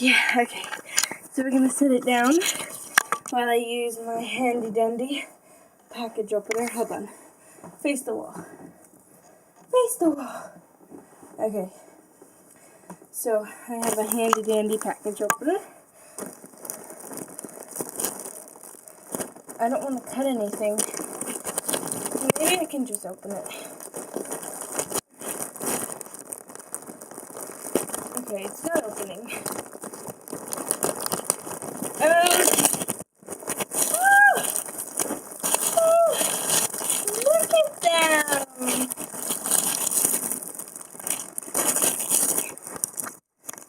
Yeah, okay. So we're gonna set it down while I use my handy dandy package opener. Hold on. Face the wall. Face the wall. Okay. So I have a handy dandy package opener. I don't want to cut anything. Maybe I can just open it. Okay, it's not opening. Look at them!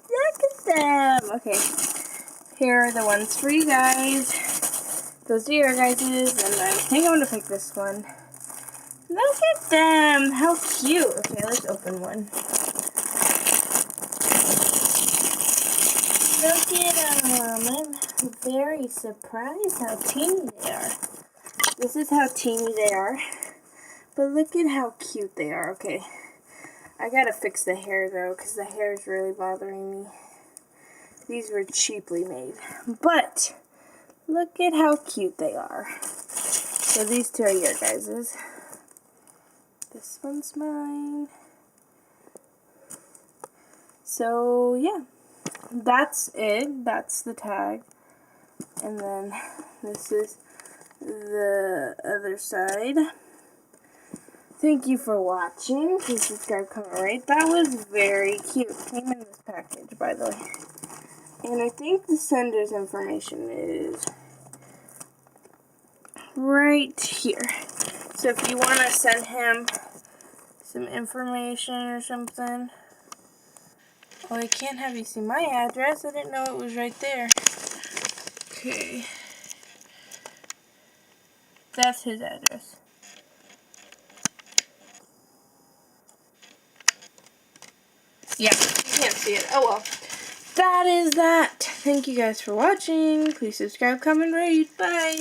Look at them! Okay, here are the ones for you guys. Those are your guys's, and I think I'm gonna pick this one. Look at them! How cute! Okay, let's open one. Look at them! I'm very surprised how teeny they are. This is how teeny they are. But look at how cute they are. Okay, I gotta fix the hair though, because the hair is really bothering me. These were cheaply made. But look at how cute they are. So these two are your guys's. This one's mine. So yeah, that's it. That's the tag. And then this is the other side. Thank you for watching. Please subscribe, comment, rate. That was very cute. Came in this package, by the way. And I think the sender's information is right here. So if you want to send him some information or something. Oh, I can't have you see my address. I didn't know it was right there. Okay. That's his address. Yeah, you can't see it. Oh well. That is that. Thank you guys for watching. Please subscribe, comment, rate. Bye.